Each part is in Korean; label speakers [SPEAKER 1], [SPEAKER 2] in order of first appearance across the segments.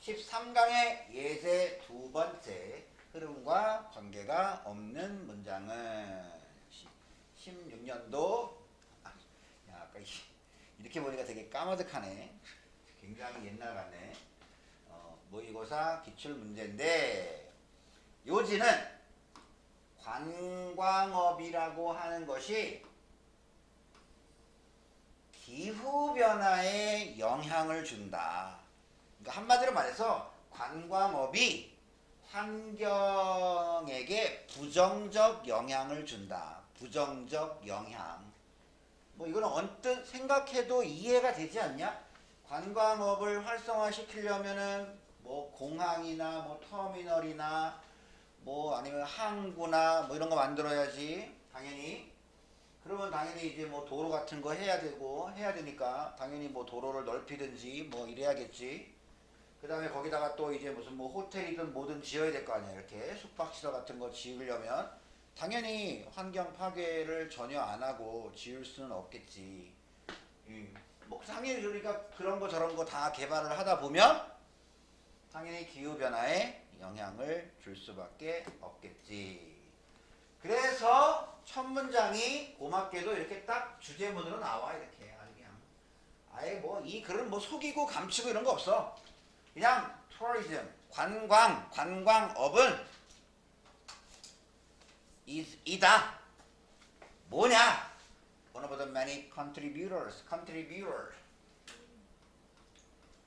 [SPEAKER 1] 13강의 예제 두 번째 흐름과 관계가 없는 문장은 16년도 아까 이렇게 보니까 되게 까마득하네. 굉장히 옛날 같네. 모의고사 기출문제인데 요지는 관광업이라고 하는 것이 기후변화에 영향을 준다. 그러니까 한마디로 말해서 관광업이 환경에게 부정적 영향을 준다. 부정적 영향. 뭐 이거는 언뜻 생각해도 이해가 되지 않냐? 관광업을 활성화시키려면은 뭐 공항이나 뭐 터미널이나 뭐 아니면 항구나 뭐 이런 거 만들어야지. 당연히. 그러면 당연히 이제 뭐 도로 같은 거 해야 되니까 당연히 뭐 도로를 넓히든지 뭐 이래야겠지. 그 다음에 거기다가 또 이제 무슨 뭐 호텔이든 뭐든 지어야 될 거 아니야. 이렇게 숙박시설 같은 거 지으려면 당연히 환경 파괴를 전혀 안 하고 지을 수는 없겠지. 뭐 당연히 그러니까 그런 거 저런 거 다 개발을 하다 보면 당연히 기후변화에 영향을 줄 수밖에 없겠지. 그래서 첫 문장이 고맙게도 이렇게 딱 주제문으로 나와. 이렇게 아주 그냥 아예 뭐 이 글은 뭐 속이고 감추고 이런 거 없어. 그냥 tourism, 관광업은 이다. 뭐냐? One of the many contributors.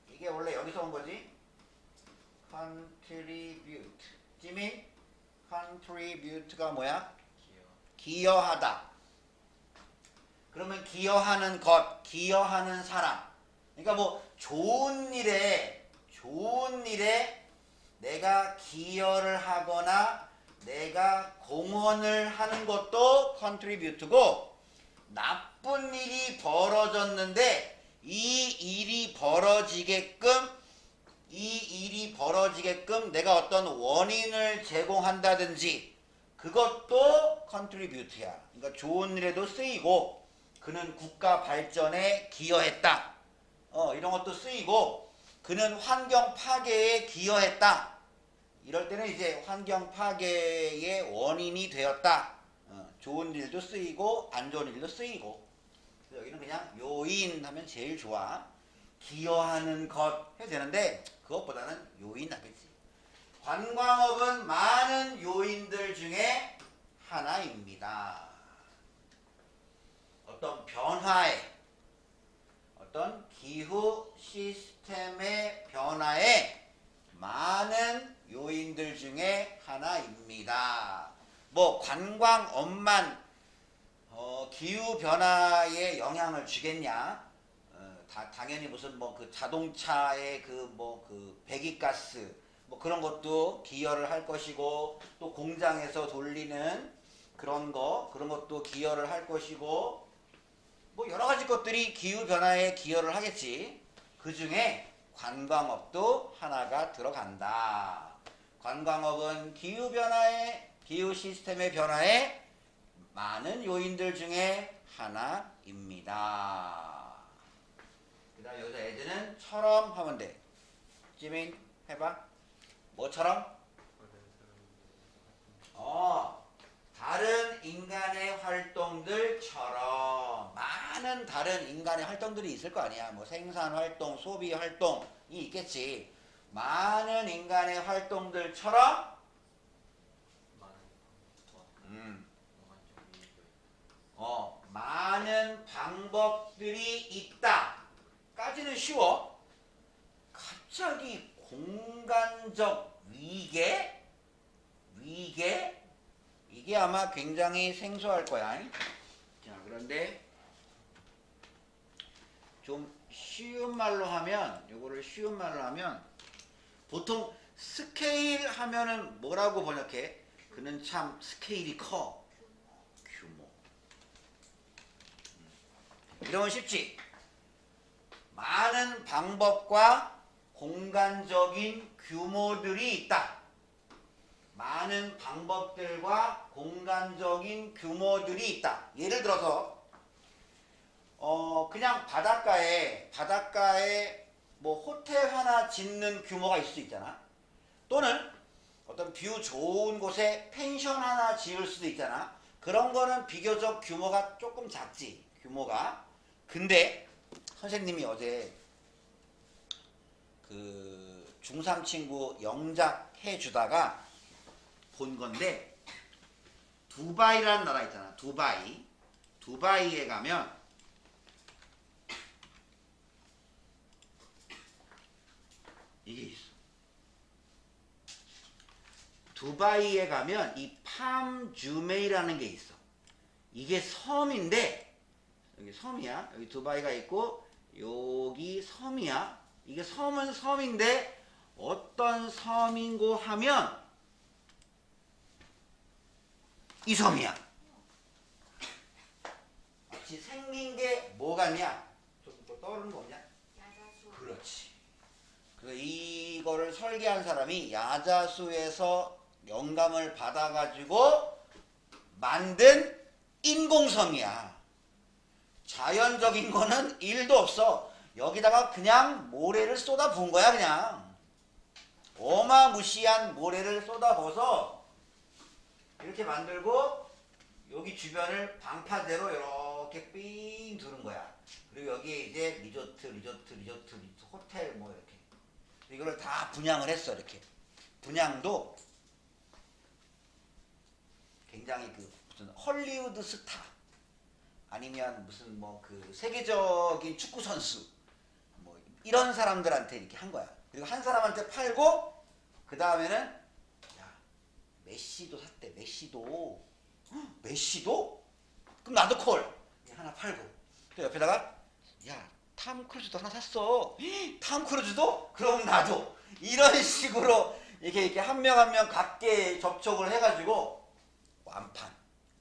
[SPEAKER 1] 이게 원래 여기서 온 거지? contribute. 지민? contribute가 뭐야? 기여하다. 그러면 기여하는 것, 기여하는 사람. 그러니까 뭐 좋은 일에 내가 기여를 하거나 내가 공헌을 하는 것도 contribute고, 나쁜 일이 벌어졌는데 이 일이 벌어지게끔 내가 어떤 원인을 제공한다든지 그것도 contribute야. 그러니까 좋은 일에도 쓰이고 그는 국가 발전에 기여했다. 이런 것도 쓰이고 그는 환경 파괴에 기여했다. 이럴 때는 이제 환경 파괴의 원인이 되었다. 좋은 일도 쓰이고 안 좋은 일도 쓰이고. 여기는 그냥 요인 하면 제일 좋아. 기여하는 것 해야 되는데 그것보다는 요인 하겠지. 관광업은 많은 요인들 중에 하나입니다. 어떤 변화에, 어떤 기후 시스템의 변화에 많은 요인들 중에 하나입니다. 뭐 관광업만 기후 변화에 영향을 주겠냐? 당연히 무슨 뭐 그 자동차의 그 배기가스 뭐 그런 것도 기여를 할 것이고, 또 공장에서 돌리는 그런 것도 기여를 할 것이고, 뭐 여러 가지 것들이 기후 변화에 기여를 하겠지. 그 중에 관광업도 하나가 들어간다. 관광업은 기후 시스템의 변화에 많은 요인들 중에 하나입니다. 그 다음 여기서 애들은 처럼 하면 돼. 지민 해봐. 뭐처럼? 다른 인간의 활동들처럼 많은 다른 인간의 활동들이 있을 거 아니야. 뭐 생산 활동, 소비 활동이 있겠지. 많은 인간의 활동들처럼 많은 방법들이 있다. 까지는 쉬워. 갑자기 공간적 위계? 이게 아마 굉장히 생소할 거야. 자, 그런데 좀 쉬운 말로 하면, 요거를 쉬운 말로 하면, 보통 스케일 하면은 뭐라고 번역해? 그는 참 스케일이 커. 규모. 이러면 쉽지? 많은 방법과 공간적인 규모들이 있다. 많은 방법들과 공간적인 규모들이 있다. 예를 들어서 그냥 바닷가에 뭐 호텔 하나 짓는 규모가 있을 수 있잖아. 또는 어떤 뷰 좋은 곳에 펜션 하나 지을 수도 있잖아. 그런 거는 비교적 규모가 조금 작지. 규모가. 근데 선생님이 어제 그 중3 친구 영작 해주다가 본 건데, 두바이라는 나라 있잖아. 두바이. 두바이에 가면 이게 있어. 두바이에 가면 이 팜주메이라는 게 있어. 이게 섬인데, 여기 섬이야. 여기 두바이가 있고 여기 섬이야. 이게 섬은 섬인데 어떤 섬인고 하면 이 섬이야. 마치 생긴 게 뭐 같냐? 좀 떠오르는 거 없냐?
[SPEAKER 2] 야자수.
[SPEAKER 1] 그렇지. 그래서 이거를 설계한 사람이 야자수에서 영감을 받아가지고 만든 인공섬이야. 자연적인 거는 1도 없어. 여기다가 그냥 모래를 쏟아 부은 거야. 그냥 어마무시한 모래를 쏟아 부어서 이렇게 만들고 여기 주변을 방파제로 이렇게 삥 두는 거야. 그리고 여기에 이제 리조트, 호텔 뭐 이렇게 이거를 다 분양을 했어. 이렇게 분양도 굉장히 그 무슨 헐리우드 스타 아니면 무슨 뭐 그 세계적인 축구 선수 뭐 이런 사람들한테 이렇게 한 거야. 그리고 한 사람한테 팔고 그 다음에는 야 메시도 샀대. 메시도 메시도? 그럼 나도 콜 하나 팔고 또 옆에다가 야 탐 크루즈도 하나 샀어. 탐 크루즈도? 그럼 나도. 이런 식으로 이렇게 한 명 한 명 각계 접촉을 해가지고 완판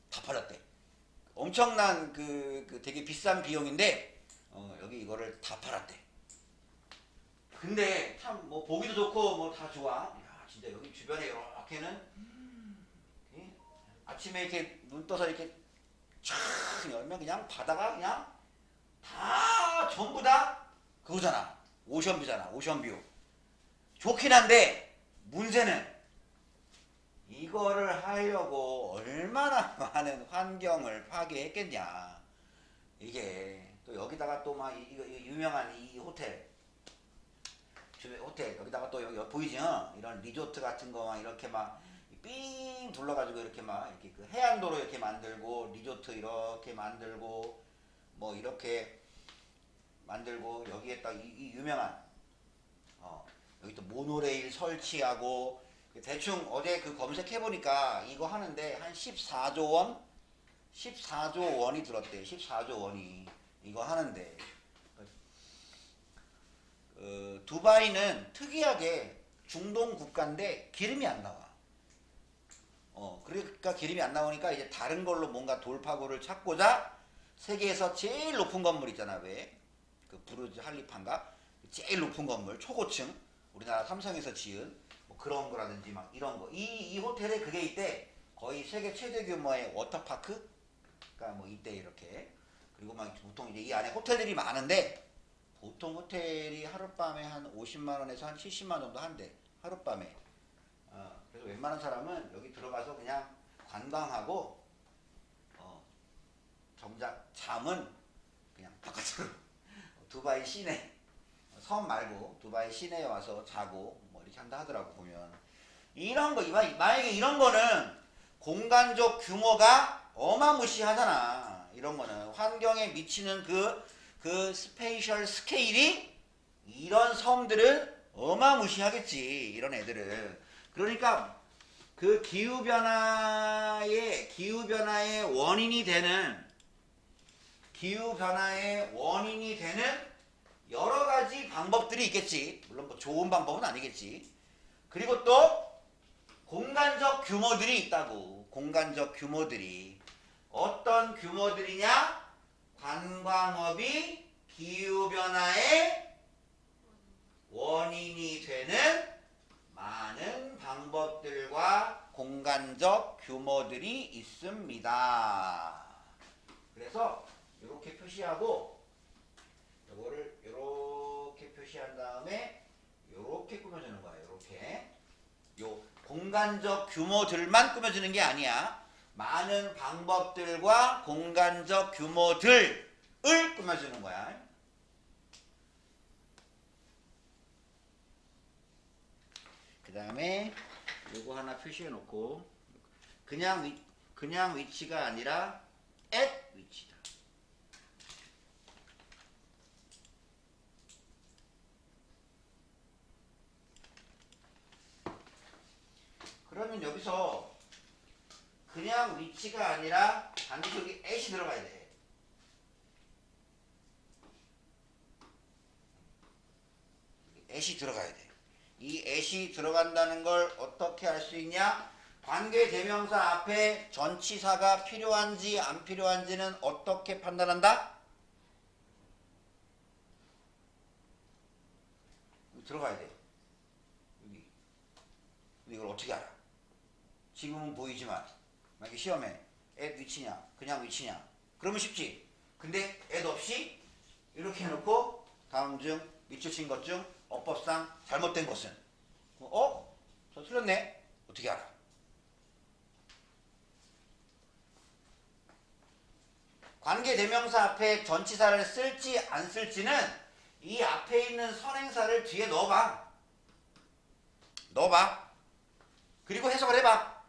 [SPEAKER 1] 다 팔렸대. 엄청난 그 되게 비싼 비용인데 여기 이거를 다 팔았대. 근데 참 뭐 보기도 좋고 뭐 다 좋아. 야 진짜 여기 주변에 이렇게는 아침에 이렇게 눈 떠서 이렇게 촥 열면 그냥 바다가 그냥 다 전부 다 그거잖아. 오션뷰잖아. 오션뷰. 좋긴 한데 문제는 이거를 하려고 얼마나 많은 환경을 파괴했겠냐. 이게 또 여기다가 또 막 이거 유명한 이 호텔 여기다가 또 여기 보이지? 이런 리조트 같은 거 막 이렇게 막 삥 둘러가지고 이렇게 막 이렇게 그 해안도로 이렇게 만들고 리조트 이렇게 만들고 뭐 이렇게 만들고 여기에 딱 이 유명한 여기 또 모노레일 설치하고 대충 어제 그 검색해보니까 이거 하는데 한 14조 원? 14조 원이 들었대. 14조 원이 이거 하는데 두바이는 특이하게 중동 국가인데 기름이 안 나와. 그러니까 기름이 안 나오니까 이제 다른 걸로 뭔가 돌파구를 찾고자 세계에서 제일 높은 건물 있잖아. 왜? 그 부르즈 할리파인가? 제일 높은 건물 초고층 우리나라 삼성에서 지은 뭐 그런 거라든지 막 이런 거. 이 호텔에 그게 있대. 거의 세계 최대 규모의 워터파크가 뭐 이때 이렇게. 그리고 막 보통 이제 이 안에 호텔들이 많은데 보통 호텔이 하룻밤에 한 50만 원에서 한 70만 원 정도 한대. 하룻밤에. 그래서 웬만한 사람은 여기 들어가서 그냥 관광하고 정작 잠은 그냥 바깥으로 두바이 시내 섬 말고 두바이 시내에 와서 자고 뭐 이렇게 한다 하더라고. 보면 이런 거 만약에 이런 거는 공간적 규모가 어마무시하잖아. 이런 거는 환경에 미치는 그 스페이셜 스케일이 이런 섬들은 어마무시하겠지. 이런 애들은. 그러니까 그 기후변화의 원인이 되는 여러 가지 방법들이 있겠지. 물론 뭐 좋은 방법은 아니겠지. 그리고 또 공간적 규모들이 있다고. 공간적 규모들이 어떤 규모들이냐? 관광업이 기후변화의 원인이 되는 많은 방법들과 공간적 규모들이 있습니다. 그래서 이렇게 표시하고 이거를 이렇게 표시 표시한 다음에 요렇게 꾸며주는 거야. 요렇게. 요 공간적 규모들만 꾸며주는 게 아니야. 많은 방법들과 공간적 규모들을 꾸며주는 거야. 그 다음에 요거 하나 표시해 놓고 그냥 위치가 아니라 at 위치다. 그러면 여기서 그냥 위치가 아니라 반드시 여기 at이 들어가야 돼. at이 들어가야 돼. 이 at이 들어간다는 걸 어떻게 알 수 있냐? 관계대명사 앞에 전치사가 필요한지 안 필요한지는 어떻게 판단한다? 들어가야 돼. 여기. 이걸 어떻게 알아? 지금은 보이지만 만약에 시험에 at 위치냐 그냥 위치냐 그러면 쉽지. 근데 at 없이 이렇게 해놓고 다음 중 밑줄친 것 중 어법상 잘못된 것은 저 틀렸네. 어떻게 알아? 관계대명사 앞에 전치사를 쓸지 안 쓸지는 이 앞에 있는 선행사를 뒤에 넣어봐. 그리고 해석을 해봐.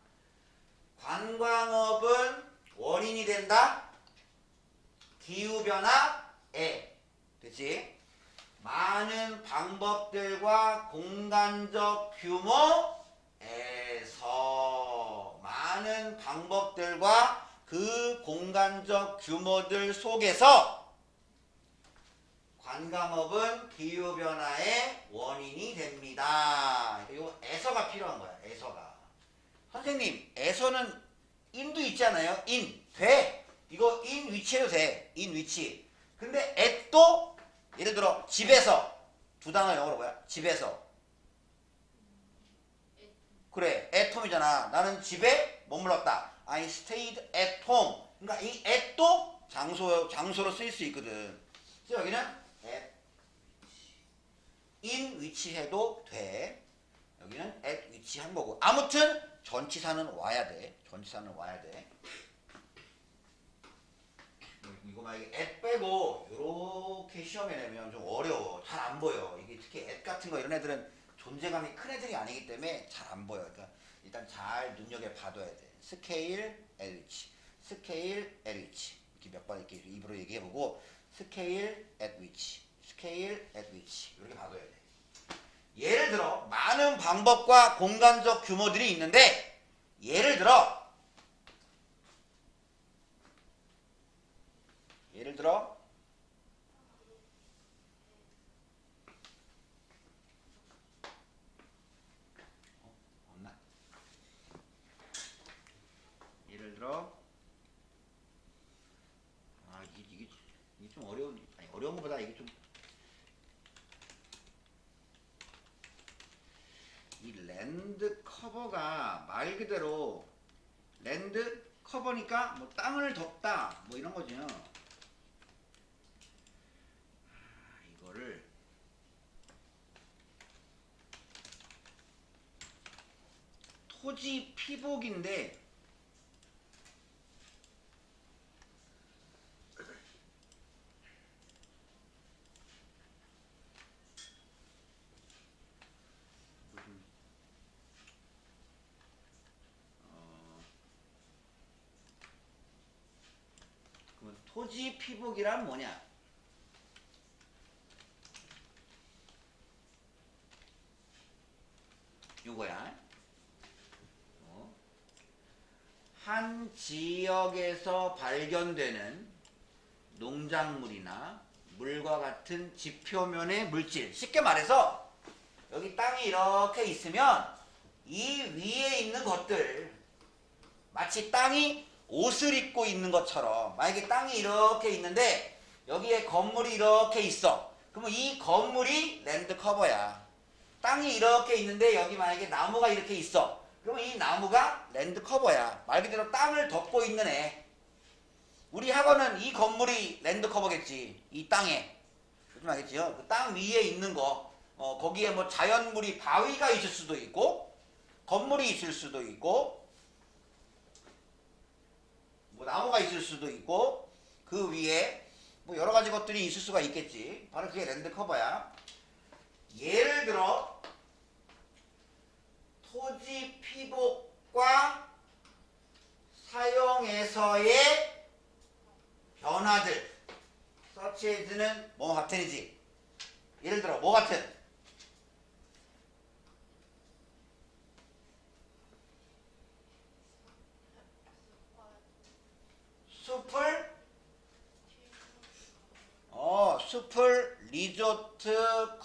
[SPEAKER 1] 관광업은 원인이 된다. 기후변화에. 됐지? 많은 방법들과 공간적 규모에서 많은 방법들과 그 공간적 규모들 속에서 관광업은 기후변화의 원인이 됩니다. 이 에서가 필요한 거야. 에서가. 선생님, 에서는 인도 있잖아요. 돼. 이거 인 위치해도 돼. 인 위치. 근데 at도 예를 들어 집에서 두 단어 영어로 뭐야? 집에서. 그래. at home이잖아. 나는 집에 머물렀다. I stayed at home. 그러니까 이 at도 장소로 쓰일 수 있거든. 그래서 여기는 at in 위치해도 돼. 여기는 at 위치한 거고. 아무튼 전치사는 와야 돼. 이거 만약에 at 빼고 이렇게 시험에 내면 좀 어려워. 잘 안 보여. 이게 특히 at 같은 거 이런 애들은 존재감이 큰 애들이 아니기 때문에 잘 안 보여. 그러니까 일단 잘 눈여겨 봐둬야 돼. 스케일 at which, 스케일 at which 이렇게 몇 번 이렇게 입으로 얘기해보고 스케일 at which, 스케일 at which 이렇게 봐둬야 돼. 예를 들어 많은 방법과 공간적 규모들이 있는데 예를 들어 없나? 예를 들어 이게 좀 어려운 것보다 이게 좀 이 랜드 커버가 말 그대로 랜드 커버니까 뭐 땅을 덮다 뭐 이런 거죠. 이거를 토지 피복인데 토지 피복이란 뭐냐? 요거야. 한 지역에서 발견되는 농작물이나 물과 같은 지표면의 물질. 쉽게 말해서 여기 땅이 이렇게 있으면 이 위에 있는 것들 마치 땅이 옷을 입고 있는 것처럼 만약에 땅이 이렇게 있는데 여기에 건물이 이렇게 있어. 그러면 이 건물이 랜드 커버야. 땅이 이렇게 있는데 여기 만약에 나무가 이렇게 있어. 그러면 이 나무가 랜드 커버야. 말 그대로 땅을 덮고 있는 애. 우리 학원은 이 건물이 랜드 커버겠지. 이 땅에. 무슨 말이지요? 그 땅 위에 있는 거, 거기에 뭐 자연물이 바위가 있을 수도 있고, 건물이 있을 수도 있고, 뭐 나무가 있을 수도 있고, 그 위에 뭐 여러 가지 것들이 있을 수가 있겠지. 바로 그게 랜드 커버야. 예를 들어 토지 피복과 사용에서의 변화들. 서치에즈는 뭐 같은이지. 예를 들어 뭐 같은? 숲을 숲을 리조트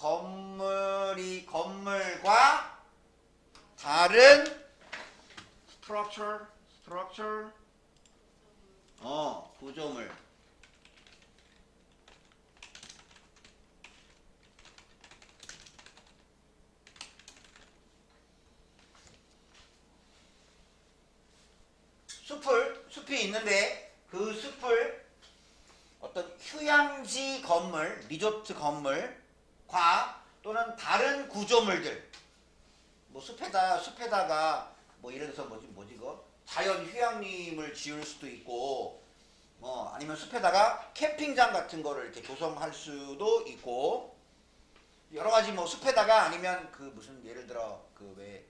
[SPEAKER 1] 건물과 다른 structure 구조물 숲이 있는데 그 숲을 어떤 휴양지 건물, 리조트 건물과 또는 다른 구조물들, 뭐 숲에다가 뭐 예를 들어서 뭐지 그 자연 휴양림을 지을 수도 있고, 뭐 아니면 숲에다가 캠핑장 같은 거를 이렇게 조성할 수도 있고, 여러 가지 뭐 숲에다가 아니면 그 무슨 예를 들어 그 왜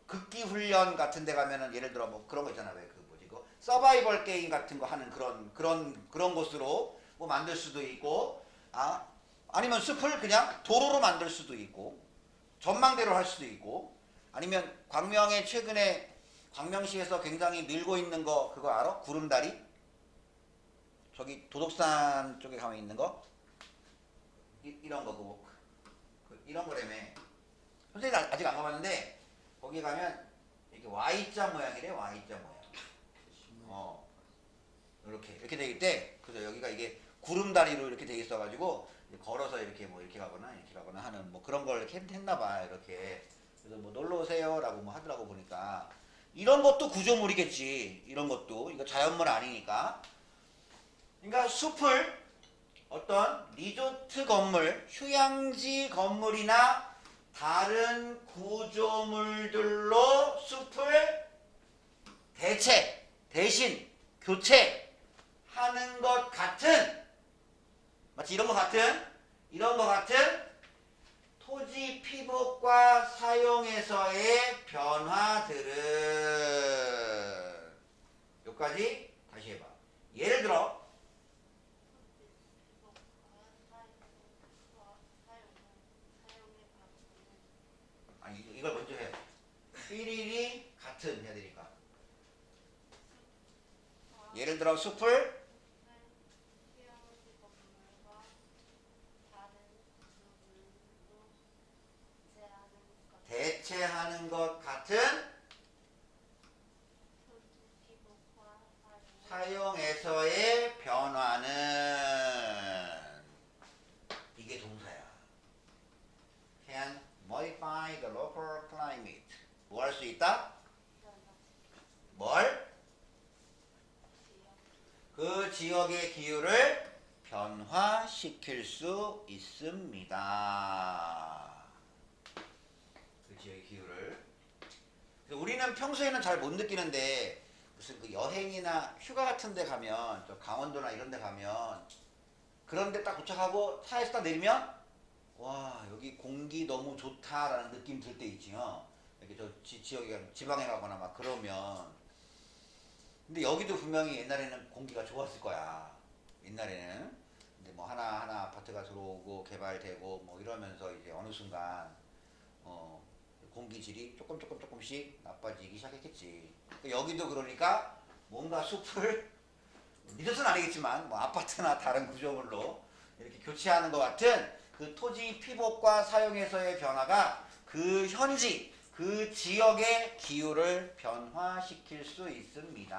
[SPEAKER 1] 극기 훈련 같은 데 가면은 예를 들어 뭐 그런 거 있잖아. 왜 그 뭐지 그 서바이벌 게임 같은 거 하는 그런 곳으로 뭐 만들 수도 있고, 아니면 숲을 그냥 도로로 만들 수도 있고, 전망대로 할 수도 있고, 아니면 광명에 최근에 광명시에서 굉장히 밀고 있는 거 그거 알아? 구름다리? 저기 도덕산 쪽에 가면 있는 거? 이런 거 이런 거라며. 선생님 아직 안 가봤는데 거기 가면 이렇게 Y자 모양이래. Y자 모양. 이렇게 돼 있대. 그래서 여기가 이게 구름다리로 이렇게 돼 있어가지고 걸어서 이렇게 뭐 이렇게 가거나 하는 뭐 그런 걸 이렇게 했나봐. 이렇게. 그래서 뭐 놀러 오세요라고 뭐 하더라고 보니까. 이런 것도 구조물이겠지. 이런 것도 이거 자연물 아니니까. 그러니까 숲을 어떤 리조트 건물, 휴양지 건물이나 다른 구조물들로 숲을 대신, 교체하는 것 같은, 마치 이런 것 같은 토지 피복과 사용에서의 변화들은, 여기까지 다시 해봐. 예를 들어, 이걸 먼저 해. 삐리리 같은 해야 되니까. 예를 들어 숲을 대체하는 것 같은 사용에서의 변화는, 이게 동사야. Can modify the local climate. 뭐 할 수 있다? 뭘? 그 지역의 기후를 변화시킬 수 있습니다. 그 지역의 기후를. 우리는 평소에는 잘 못 느끼는데 무슨 그 여행이나 휴가 같은 데 가면, 저 강원도나 이런 데 가면, 그런 데 딱 도착하고 차에서 딱 내리면 와, 여기 공기 너무 좋다라는 느낌 들 때 있지요. 이렇게 저 지역에 지방에 가거나 막 그러면. 근데 여기도 분명히 옛날에는 공기가 좋았을 거야. 옛날에는. 근데 뭐 하나하나 아파트가 들어오고 개발되고 뭐 이러면서 이제 어느 순간 공기질이 조금씩 나빠지기 시작했겠지. 여기도 그러니까 뭔가 숲을 리조트는 아니겠지만 뭐 아파트나 다른 구조물로 이렇게 교체하는 것 같은 그 토지 피복과 사용에서의 변화가 그 현지, 그 지역의 기후를 변화시킬 수 있습니다.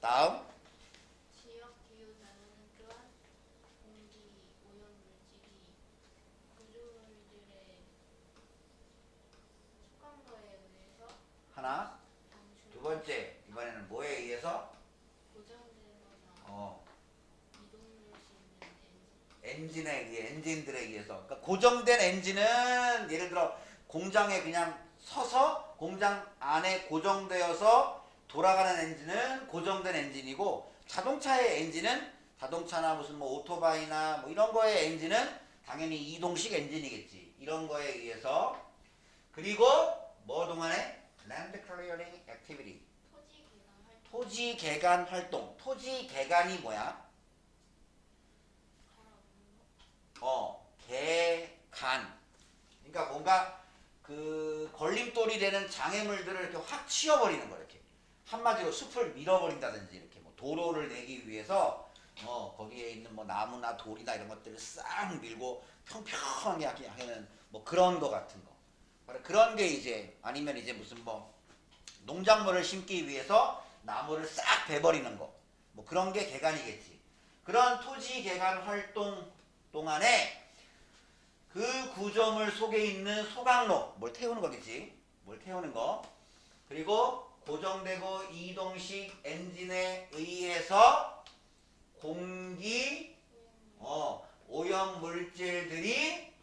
[SPEAKER 1] 다음.
[SPEAKER 2] 지역 기후는 또한 공기 오염물질이 구조물들의 습관거에 의해서
[SPEAKER 1] 하나. 두 번째, 이번에는 뭐에 의해서?
[SPEAKER 2] 고정되거나
[SPEAKER 1] 어,
[SPEAKER 2] 이동될 수 있는
[SPEAKER 1] 고정된 엔진은 예를 들어 공장에 그냥 서서 공장 안에 고정되어서 돌아가는 엔진은 고정된 엔진이고, 자동차의 엔진은 자동차나 무슨 뭐 오토바이나 뭐 이런 거의 엔진은 당연히 이동식 엔진이겠지. 이런 거에 의해서. 그리고 뭐 동안에 land clearing activity,
[SPEAKER 2] 토지 개발
[SPEAKER 1] 토지 개간 활동. 토지 개간이 뭐야? 개간. 그러니까 뭔가 그 걸림돌이 되는 장애물들을 이렇게 확 치워버리는 거야. 이렇게 한마디로 숲을 밀어버린다든지, 이렇게 뭐 도로를 내기 위해서 거기에 있는 뭐 나무나 돌이나 이런 것들을 싹 밀고 평평하게 하는 뭐 그런 거 같은 거. 바로 그런 게 이제, 아니면 이제 무슨 뭐 농작물을 심기 위해서 나무를 싹 베버리는 거, 뭐 그런 게 개간이겠지. 그런 토지 개간 활동 동안에 그 구조물 속에 있는 소각로, 뭘 태우는 거겠지. 뭘 태우는 거. 그리고 고정되고 이동식 엔진에 의해서 공기, 오염 물질들이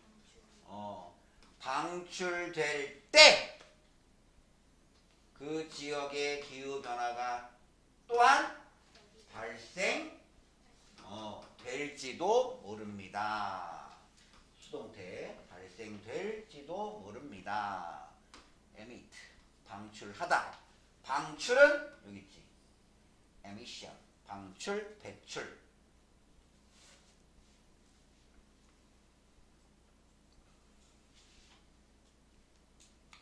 [SPEAKER 1] 방출될 때 그 지역의 기후 변화가 또한 발생될지도 모릅니다. 수동태 발생될지도 모릅니다. emit, 방출하다. 방출은 여기 있지. emission, 방출, 배출.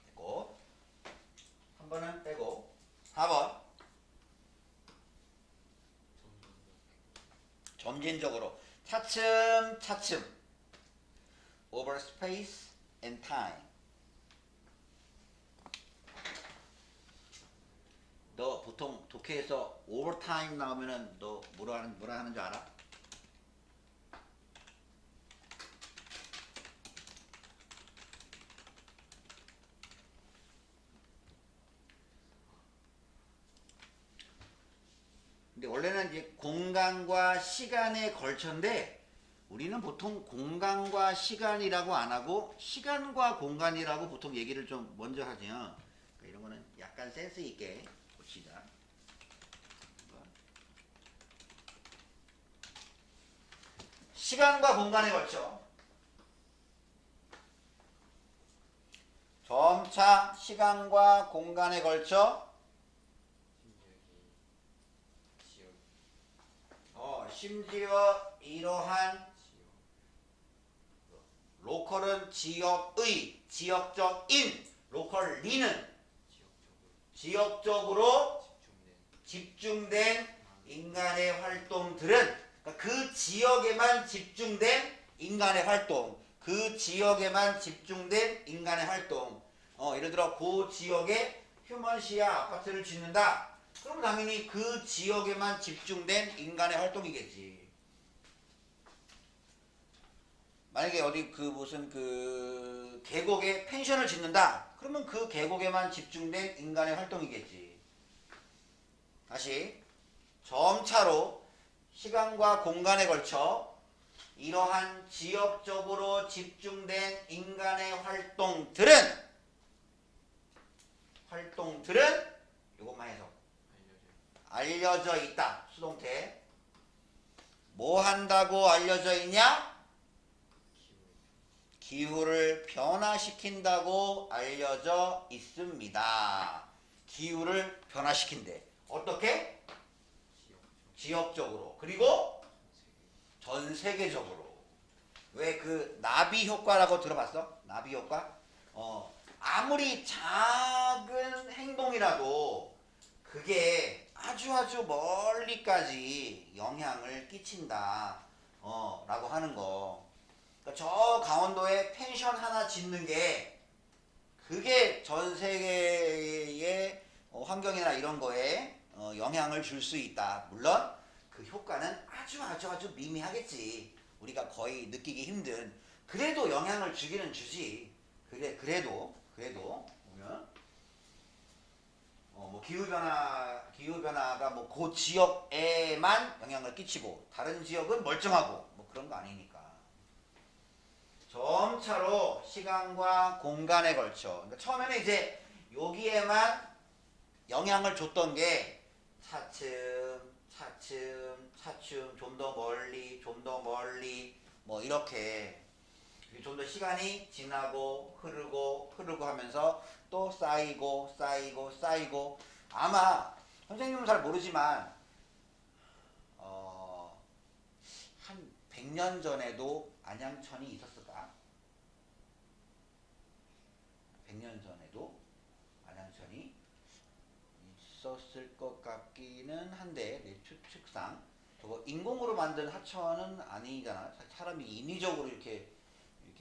[SPEAKER 1] 됐고, 한 번은 빼고. 4번. 점진적으로 차츰차츰 over space and time. 너 보통 독해에서 over time 나오면은 너 뭐라 하는 줄 알아? 근데 원래는 이제 공간과 시간에 걸쳐인데, 우리는 보통 공간과 시간이라고 안 하고 시간과 공간이라고 보통 얘기를 좀 먼저 하죠. 그러니까 이런 거는 약간 센스 있게 봅시다. 시간과 공간에 걸쳐 점차 시간과 공간에 걸쳐 심지어 이러한 로컬은 지역의, 지역적인, 로컬리는 지역적으로 집중된 인간의 활동들은, 그러니까 그 지역에만 집중된 인간의 활동, 그 지역에만 집중된 인간의 활동. 예를 들어 그 지역에 휴먼시아 아파트를 짓는다. 그럼 당연히 그 지역에만 집중된 인간의 활동이겠지. 만약에 어디 그 무슨 그 계곡에 펜션을 짓는다. 그러면 그 계곡에만 집중된 인간의 활동이겠지. 다시 점차로 시간과 공간에 걸쳐 이러한 지역적으로 집중된 인간의 활동들은 이것만 해서 알려져 있다. 수동태. 뭐 한다고 알려져 있냐? 기후를 변화시킨다고 알려져 있습니다. 기후를 변화시킨대. 어떻게? 지역적으로. 그리고 전 세계적으로. 왜 그 나비 효과라고 들어봤어? 나비 효과? 아무리 작은 행동이라도 그게 아주 멀리까지 영향을 끼친다. 라고 하는 거. 그러니까 저 강원도에 펜션 하나 짓는 게 그게 전 세계의 환경이나 이런 거에 영향을 줄 수 있다. 물론 그 효과는 아주 미미하겠지. 우리가 거의 느끼기 힘든. 그래도 영향을 주기는 주지. 그래도 보면 뭐 기후변화가 뭐 그 지역에만 영향을 끼치고 다른 지역은 멀쩡하고 뭐 그런 거 아니니까. 점차로 시간과 공간에 걸쳐. 그러니까 처음에는 이제 여기에만 영향을 줬던 게 차츰, 차츰, 차츰, 좀 더 멀리, 좀 더 멀리, 뭐 이렇게 좀 더 시간이 지나고 흐르고 흐르고 하면서 또 쌓이고 쌓이고 쌓이고 아마 선생님은 잘 모르지만 한 100년 전에도 안양천이 있었을까? 100년 전에도 안양천이 있었을 것 같기는 한데 내 추측상 저거 인공으로 만든 하천은 아니잖아. 사람이 인위적으로 이렇게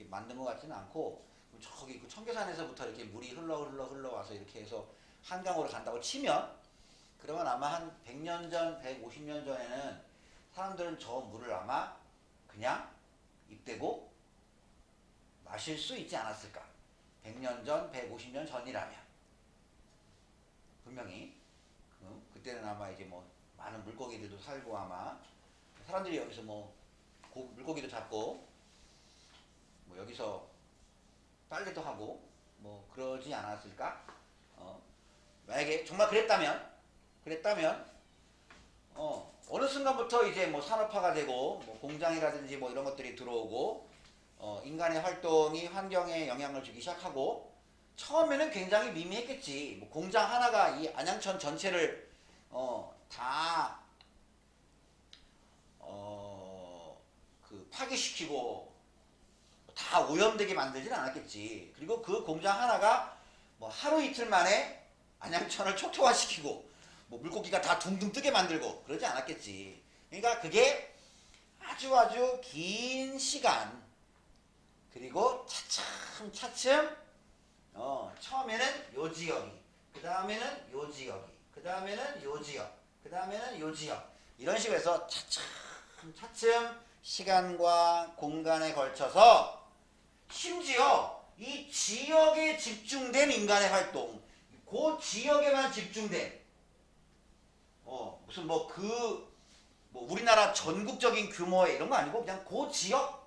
[SPEAKER 1] 만든 것 같지는 않고 저기 그 청계산에서부터 이렇게 물이 흘러와서 이렇게 해서 한강으로 간다고 치면 그러면 아마 한 100년 전, 150년 전에는 사람들은 저 물을 아마 그냥 입대고 마실 수 있지 않았을까. 100년 전, 150년 전이라면 분명히 그때는 아마 이제 뭐 많은 물고기들도 살고 아마 사람들이 여기서 뭐 물고기도 잡고 뭐 여기서 빨래도 하고 뭐 그러지 않았을까? 만약에 정말 그랬다면 어느 순간부터 이제 뭐 산업화가 되고 뭐 공장이라든지 뭐 이런 것들이 들어오고 인간의 활동이 환경에 영향을 주기 시작하고 처음에는 굉장히 미미했겠지. 뭐 공장 하나가 이 안양천 전체를 다 파괴시키고 다 오염되게 만들지는 않았겠지. 그리고 그 공장 하나가 뭐 하루 이틀 만에 안양천을 초토화시키고 뭐 물고기가 다 둥둥 뜨게 만들고 그러지 않았겠지. 그러니까 그게 아주 긴 시간 그리고 차츰 처음에는 요 지역이 그 다음에는 요 지역이 그 다음에는 요 지역 그 다음에는 요 지역 이런 식으로 해서 차츰 시간과 공간에 걸쳐서 심지어 이 지역에 집중된 인간의 활동 그 지역에만 집중된 무슨 뭐 우리나라 전국적인 규모의 이런 거 아니고 그냥 그 지역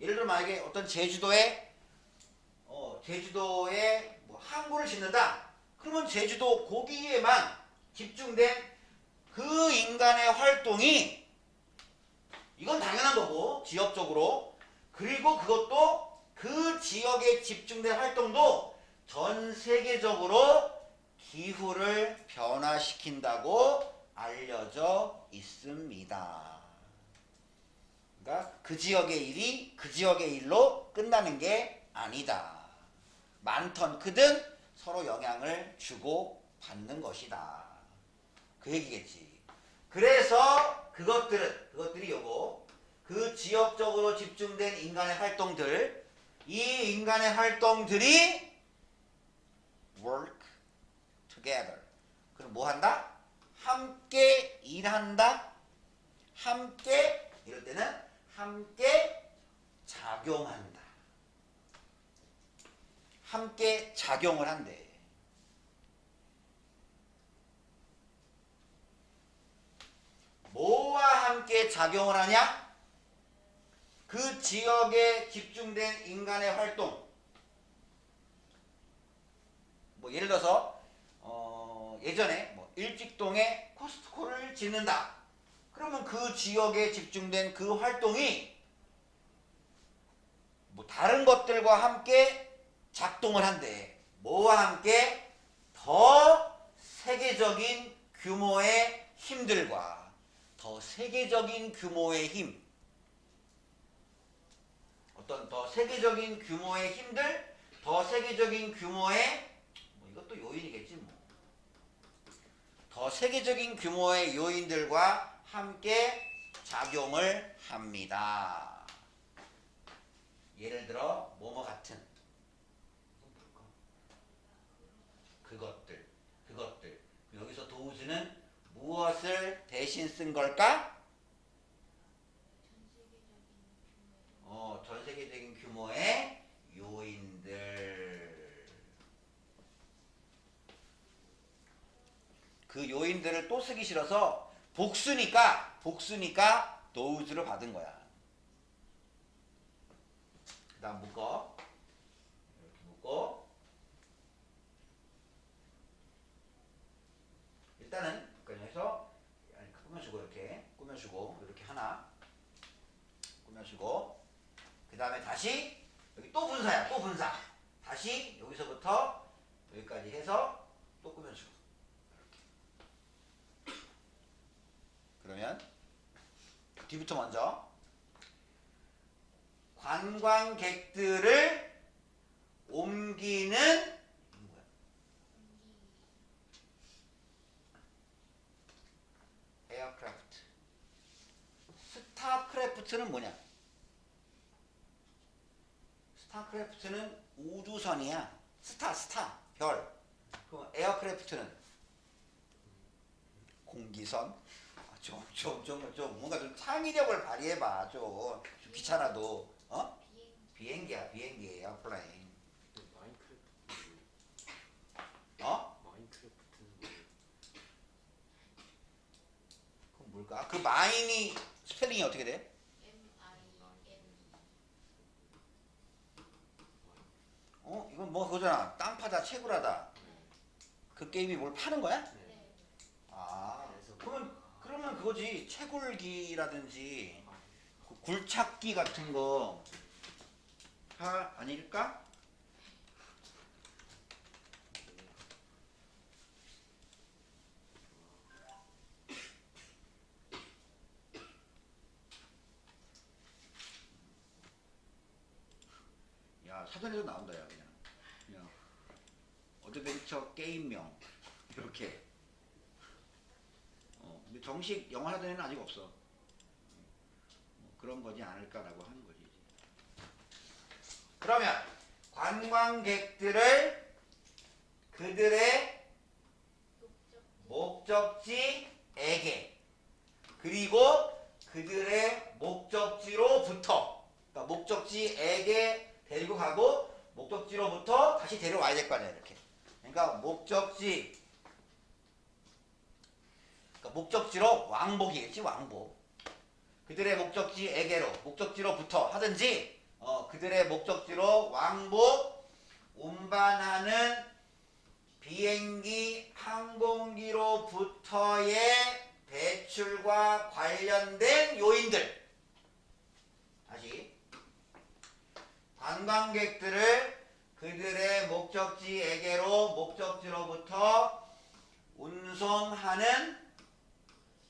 [SPEAKER 1] 예를 들어 만약에 어떤 제주도에 뭐 항구를 짓는다 그러면 제주도 거기에만 집중된 그 인간의 활동이 이건 당연한 거고 지역적으로 그리고 그것도 그 지역에 집중된 활동도 전 세계적으로 기후를 변화시킨다고 알려져 있습니다. 그러니까 그 지역의 일이 그 지역의 일로 끝나는 게 아니다. 많던 크든 서로 영향을 주고 받는 것이다. 그 얘기겠지. 그래서 그것들이 요거 그 지역적으로 집중된 인간의 활동들 이 인간의 활동들이 work together. 그럼 뭐 한다? 함께 일한다. 함께 이럴 때는 함께 작용한다. 함께 작용을 한대. 뭐와 함께 작용을 하냐? 그 지역에 집중된 인간의 활동. 뭐 예를 들어서 예전에 뭐 일직동에 코스트코를 짓는다. 그러면 그 지역에 집중된 그 활동이 뭐 다른 것들과 함께 작동을 한대. 뭐와 함께? 더 세계적인 규모의 힘들과 더 세계적인 규모의 힘. 어떤 더 세계적인 규모의 힘들, 더 세계적인 규모의 뭐 이것도 요인이겠지 뭐. 더 세계적인 규모의 요인들과 함께 작용을 합니다. 예를 들어 뭐뭐 같은 그것들 여기서 도우즈는 무엇을 대신 쓴 걸까? 전 세계적인 규모의 요인들. 그 요인들을 또 쓰기 싫어서 복수니까 도우즈를 받은 거야. 다음 묶어. 이렇게 묶고. 일단은 여기서 꾸며주고 이렇게 꾸며주고 이렇게 하나 꾸며주고 그 다음에 다시 여기 또 분사야. 또 분사. 다시 여기서부터 여기까지 해서 또 꾸며주고 이렇게. 그러면 뒤부터 먼저 관광객들을 옮기는 뭐야? 에어크래프트. 스타크래프트는 뭐냐? 스타크래프트는 우주선이야. 스타, 별. 그럼 에어크래프트는 공기선. 좀 뭔가 좀 창의력을 발휘해봐. 좀 귀찮아도. 어? 비행기야, 비행기, 에어플레인.
[SPEAKER 3] 마인크래프트.
[SPEAKER 1] 어?
[SPEAKER 3] 마인크래프트는 뭐예요?
[SPEAKER 1] 그럼 뭘까? 그 마인이 스펠링이 어떻게 돼? 어? 이건 뭐 그거잖아. 땅 파다, 채굴하다. 그 게임이 뭘 파는 거야?
[SPEAKER 3] 네.
[SPEAKER 1] 아,
[SPEAKER 3] 그래서
[SPEAKER 1] 그러면 그거지. 채굴기라든지 그 굴착기 같은 거 아닐까? 야, 사전에도 나온다, 야, 그냥. 어드벤처 게임명. 이렇게. 근데 정식 영어 사전에는 아직 없어. 그런 거지 않을까라고 하는 거지. 그러면 관광객들을 그들의 목적지에게 그리고 그들의 목적지로부터 그러니까 목적지에게 데리고 가고 목적지로부터 다시 데려와야 될 거 아니야 이렇게. 그러니까 목적지로 왕복이겠지 왕복. 그들의 목적지에게로 목적지로부터 하든지 그들의 목적지로 왕복 운반하는 비행기 항공기로부터의 배출과 관련된 요인들. 다시 관광객들을 그들의 목적지에게로 목적지로부터 운송하는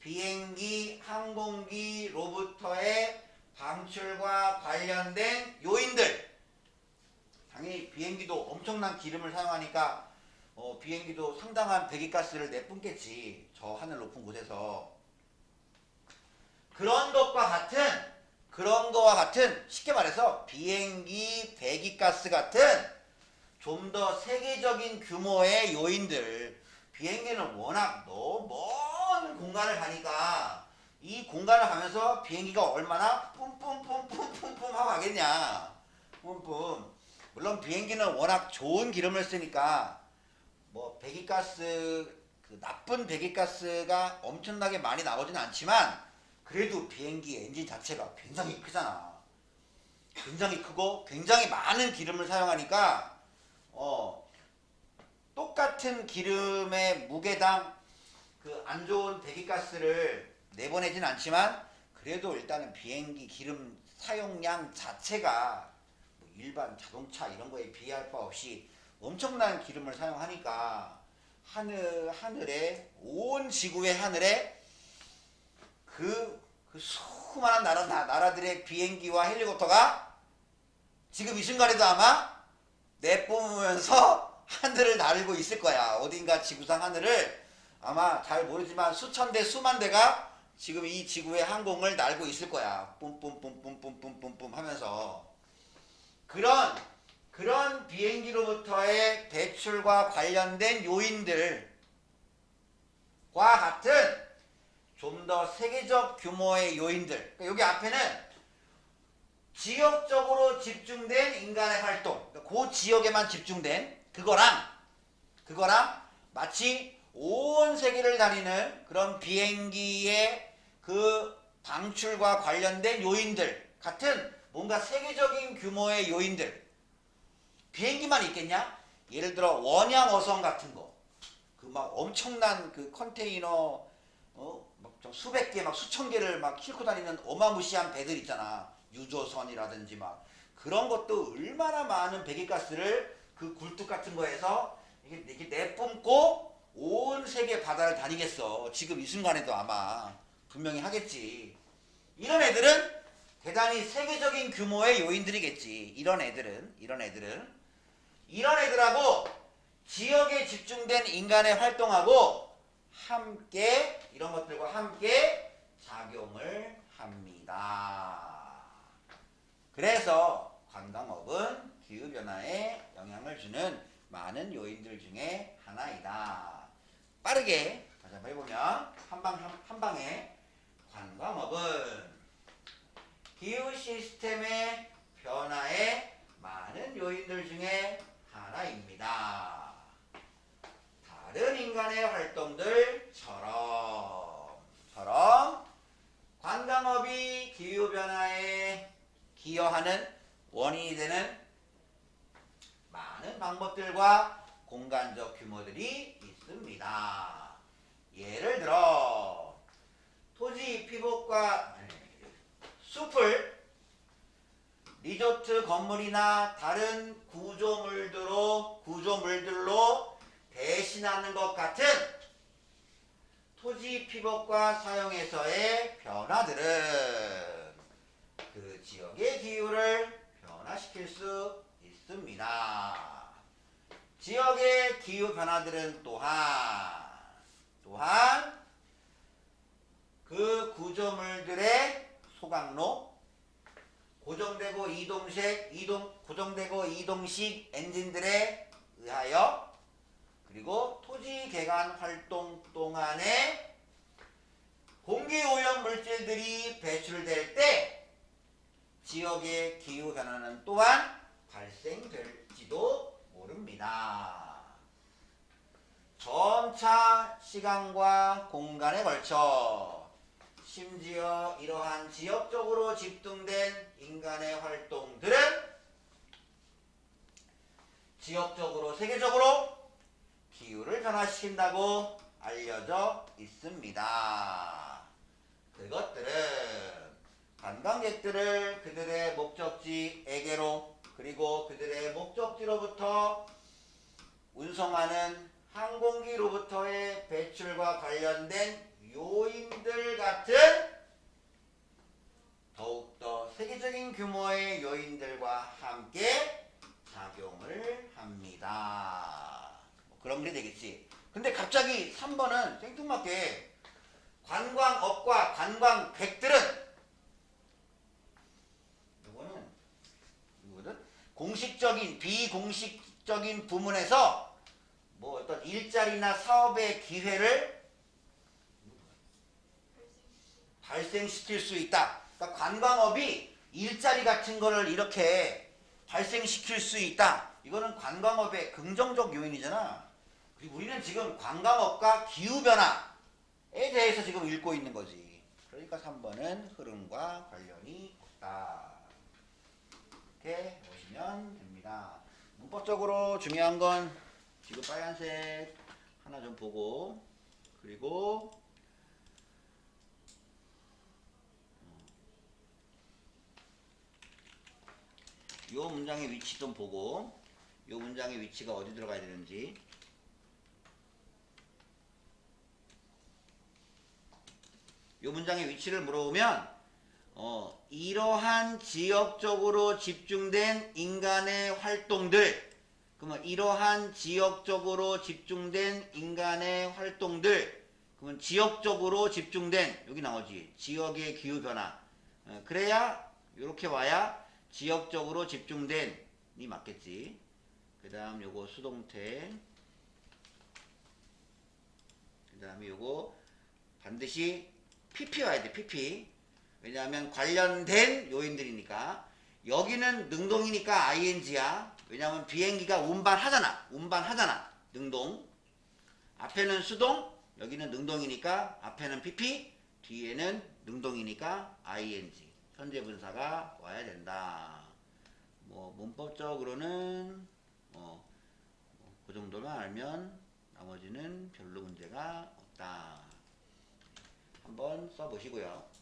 [SPEAKER 1] 비행기 항공기로부터의 방출과 관련된 요인들. 당연히 비행기도 엄청난 기름을 사용하니까 비행기도 상당한 배기가스를 내뿜겠지. 저 하늘 높은 곳에서. 그런 거와 같은 쉽게 말해서 비행기 배기가스 같은 좀 더 세계적인 규모의 요인들. 비행기는 워낙 너무 먼 공간을 가니까 이 공간을 가면서 비행기가 얼마나 뿜뿜 하고 가겠냐. 뿜뿜. 물론 비행기는 워낙 좋은 기름을 쓰니까 뭐 배기가스 그 나쁜 배기가스가 엄청나게 많이 나오진 않지만 그래도 비행기 엔진 자체가 굉장히 크잖아. 굉장히 크고 굉장히 많은 기름을 사용하니까 똑같은 기름의 무게당 그 안 좋은 배기가스를 내보내진 않지만 그래도 일단은 비행기 기름 사용량 자체가 뭐 일반 자동차 이런 거에 비할 바 없이 엄청난 기름을 사용하니까 하늘에 온 지구의 하늘에 그 수많은 나라들의 비행기와 헬리콥터가 지금 이 순간에도 아마 내뿜으면서 하늘을 나르고 있을 거야. 어딘가 지구상 하늘을 아마 잘 모르지만 수천 대 수만 대가 지금 이 지구의 항공을 날고 있을 거야. 뿜뿜뿜뿜뿜뿜뿜 하면서 그런 비행기로부터의 배출과 관련된 요인들과 같은 좀 더 세계적 규모의 요인들. 그러니까 여기 앞에는 지역적으로 집중된 인간의 활동, 그러니까 그 지역에만 집중된 그거랑 마치 온 세계를 다니는 그런 비행기의 그 방출과 관련된 요인들 같은 뭔가 세계적인 규모의 요인들. 비행기만 있겠냐? 예를 들어 원양 어선 같은 거. 그 막 엄청난 그 컨테이너 막 수백 개 막 수천 개를 막 싣고 다니는 어마무시한 배들 있잖아. 유조선이라든지 막 그런 것도 얼마나 많은 배기가스를 그 굴뚝 같은 거에서 이렇게 내뿜고 온 세계 바다를 다니겠어. 지금 이 순간에도 아마 분명히 하겠지. 이런 애들은 대단히 세계적인 규모의 요인들이겠지. 이런 애들하고 지역에 집중된 인간의 활동하고 함께 이런 것들과 함께 작용을 합니다. 그래서 관광업은 기후변화에 영향을 주는 많은 요인들 중에 하나이다. 빠르게 다시 한번 해보면 한 방에 관광업은 기후 시스템의 변화에 많은 요인들 중에 하나입니다. 다른 인간의 활동들처럼 관광업이 기후변화에 기여하는 원인이 되는 많은 방법들과 공간적 규모들이 있습니다. 예를 들어 토지 피복과 숲을 리조트 건물이나 다른 구조물들로 대신하는 것 같은 토지 피복과 사용에서의 변화들은 그 지역의 기후를 변화시킬 수 있습니다. 지역의 기후 변화들은 또한 그 구조물들의 소각로, 고정되고 이동식 엔진들에 의하여 그리고 토지 개간 활동 동안에 공기오염 물질들이 배출될 때 지역의 기후 변화는 또한 발생될지도 모릅니다. 점차 시간과 공간에 걸쳐 심지어 이러한 지역적으로 집중된 인간의 활동들은 지역적으로 세계적으로 기후를 변화시킨다고 알려져 있습니다. 그것들은 관광객들을 그들의 목적지에게로 그리고 그들의 목적지로부터 운송하는 항공기로부터의 배출과 관련된 요인들 같은 더욱더 세계적인 규모의 요인들과 함께 작용을 합니다. 그런 게 되겠지. 근데 갑자기 3번은 생뚱맞게 관광업과 관광객들은 이거는 공식적인 비공식적인 부문에서 뭐 어떤 일자리나 사업의 기회를 발생시킬 수 있다. 그러니까 관광업이 일자리 같은 거를 이렇게 발생시킬 수 있다. 이거는 관광업의 긍정적 요인이잖아. 그리고 우리는 지금 관광업과 기후변화에 대해서 지금 읽고 있는 거지. 그러니까 3번은 흐름과 관련이 없다. 이렇게 보시면 됩니다. 문법적으로 중요한 건 지금 빨간색 하나 좀 보고 그리고 이 문장의 위치 좀 보고 이 문장의 위치가 어디 들어가야 되는지 이 문장의 위치를 물어보면 이러한 지역적으로 집중된 인간의 활동들 그러면 이러한 지역적으로 집중된 인간의 활동들 그러면 지역적으로 집중된 여기 나오지 지역의 기후변화 그래야 이렇게 와야 지역적으로 집중된이 맞겠지. 그 다음 요거 수동태 그 다음에 요거 반드시 PP 와야 돼. PP 왜냐하면 관련된 요인들이니까 여기는 능동이니까 ing야. 왜냐하면 비행기가 운반하잖아. 능동 앞에는 수동 여기는 능동이니까 앞에는 PP 뒤에는 능동이니까 ing 현재분사가 와야 된다. 뭐 문법적으로는 그 정도만 알면 나머지는 별로 문제가 없다. 한번 써보시고요.